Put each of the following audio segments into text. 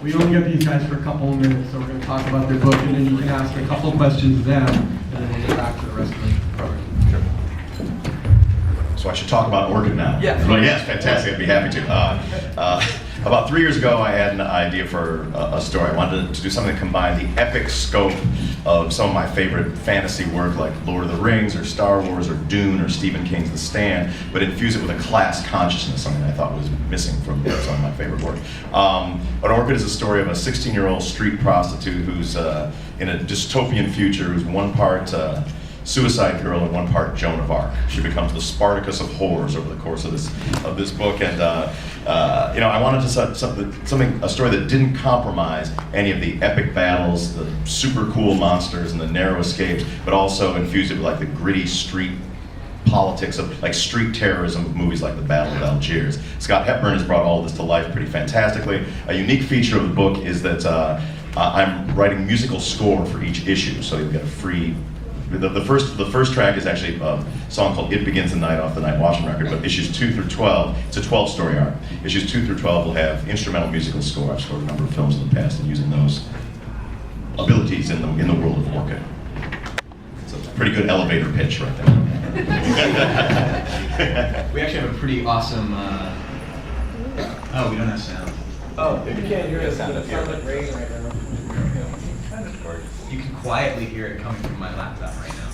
We only got these guys for a couple of minutes, so we're going to talk about their book, and then you can ask a couple of questions of them, and then we'll get back to the rest of the program. Sure. So I should talk about Orchid now? Yes. Well, yes, fantastic. I'd be happy to. About 3 years ago, I had an idea for a story. I wanted to do something that combined the epic scope of some of my favorite fantasy work, like Lord of the Rings, or Star Wars, or Dune, or Stephen King's The Stand, but infuse it with a class consciousness, something I thought was missing from some of my favorite work. But Orchid is a story of a 16-year-old street prostitute who's in a dystopian future, who's one part suicide girl and one part Joan of Arc. She becomes the Spartacus of horrors over the course of this book, and I wanted to set a story that didn't compromise any of the epic battles, the super cool monsters, and the narrow escapes, but also infuse it with like the gritty street politics of like street terrorism of movies like The Battle of Algiers. Scott Hepburn has brought all of this to life pretty fantastically. A unique feature of the book is that I'm writing musical score for each issue, so you'll get a free. The first track is actually a song called It Begins the Night off the Night Watchman record, but issues 2 through 12, it's a 12-story arc. Issues 2 through 12 will have instrumental musical score. I've scored a number of films in the past and using those abilities in the world of Orchid. So it's a pretty good elevator pitch right there. We actually have a pretty awesome, oh, we don't have sound. Oh, if you can't hear us, it sounds like rain right now. You can quietly hear it coming from my laptop right now.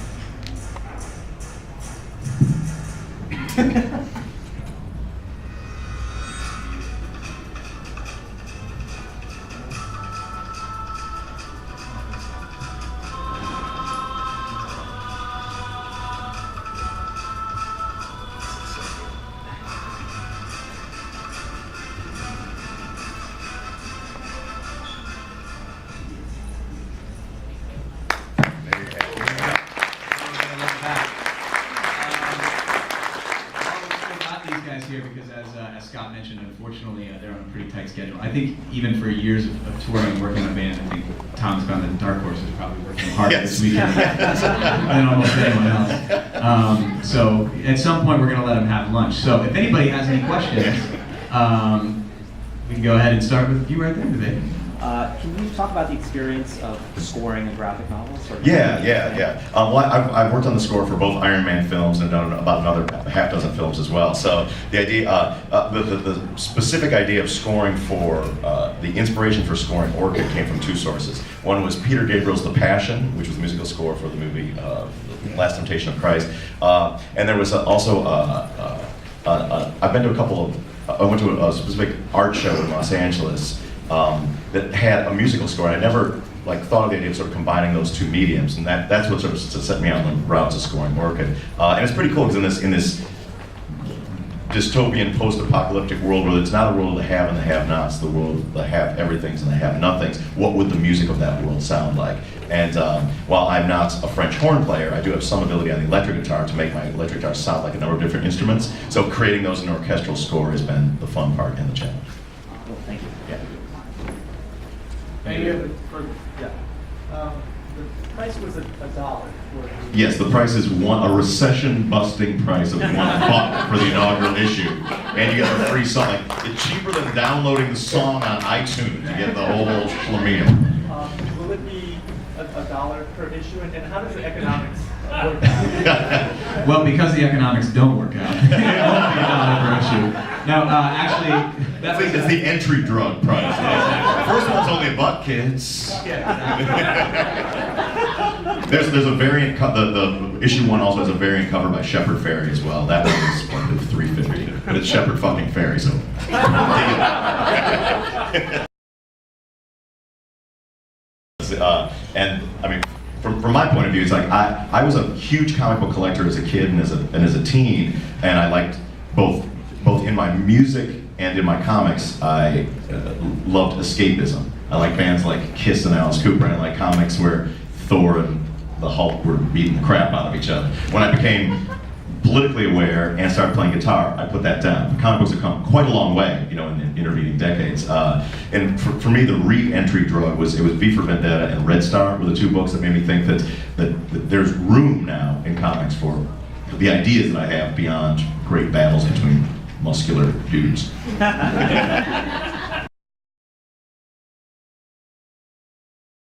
Here because as Scott mentioned, unfortunately they're on a pretty tight schedule. I think even for years of touring and working on bands, I think Tom's found that Dark Horse is probably working harder this weekend than almost anyone else. So at some point we're going to let him have lunch. So if anybody has any questions, we can go ahead and start with you right there today. Can you talk about the experience of scoring a graphic novel? Yeah. Well, I've worked on the score for both Iron Man films and done about another half dozen films as well. So the idea, the specific idea of scoring for, the inspiration for scoring Orchid came from two sources. One was Peter Gabriel's The Passion, which was the musical score for the movie Last Temptation of Christ. And there was also, I've been to a couple of, I went to a specific art show in Los Angeles that had a musical score. I never thought of the idea of sort of combining those two mediums, and that's what sort of set me on the route to scoring Orchid. And it's pretty cool because in this dystopian post-apocalyptic world where it's not a world of the have and the have-nots, the world of the have-everythings and the have-nothings, what would the music of that world sound like? And while I'm not a French horn player, I do have some ability on the electric guitar to make my electric guitar sound like a number of different instruments. So creating those in an orchestral score has been the fun part and the challenge. Well, thank you. Yeah. The price was $1. Yes, the price is a recession-busting price of $1 for the inaugural issue, and you get a free song. It's cheaper than downloading the song on iTunes. You get the whole schlemiel. Will it be $1 per issue, and how does the economics work out? Well, because the economics don't work out, it won't be $1 per issue. No, actually, It's the entry drug price. First one's only $1, kids. There's a variant. The issue 1 also has a variant cover by Shepard Fairey as well. That one is $3.50, but it's Shepard fucking Fairey, so. And I mean, from my point of view, it's like I was a huge comic book collector as a kid and as a teen, and I liked both in my music and in my comics. I loved escapism. I like bands like Kiss and Alice Cooper, and I like comics where Thor and the Hulk were beating the crap out of each other. When I became politically aware and started playing guitar, I put that down. Comic books have come quite a long way, in the intervening decades. And for me, the re-entry drug was V for Vendetta and Red Star were the two books that made me think that there's room now in comics for the ideas that I have beyond great battles between muscular dudes.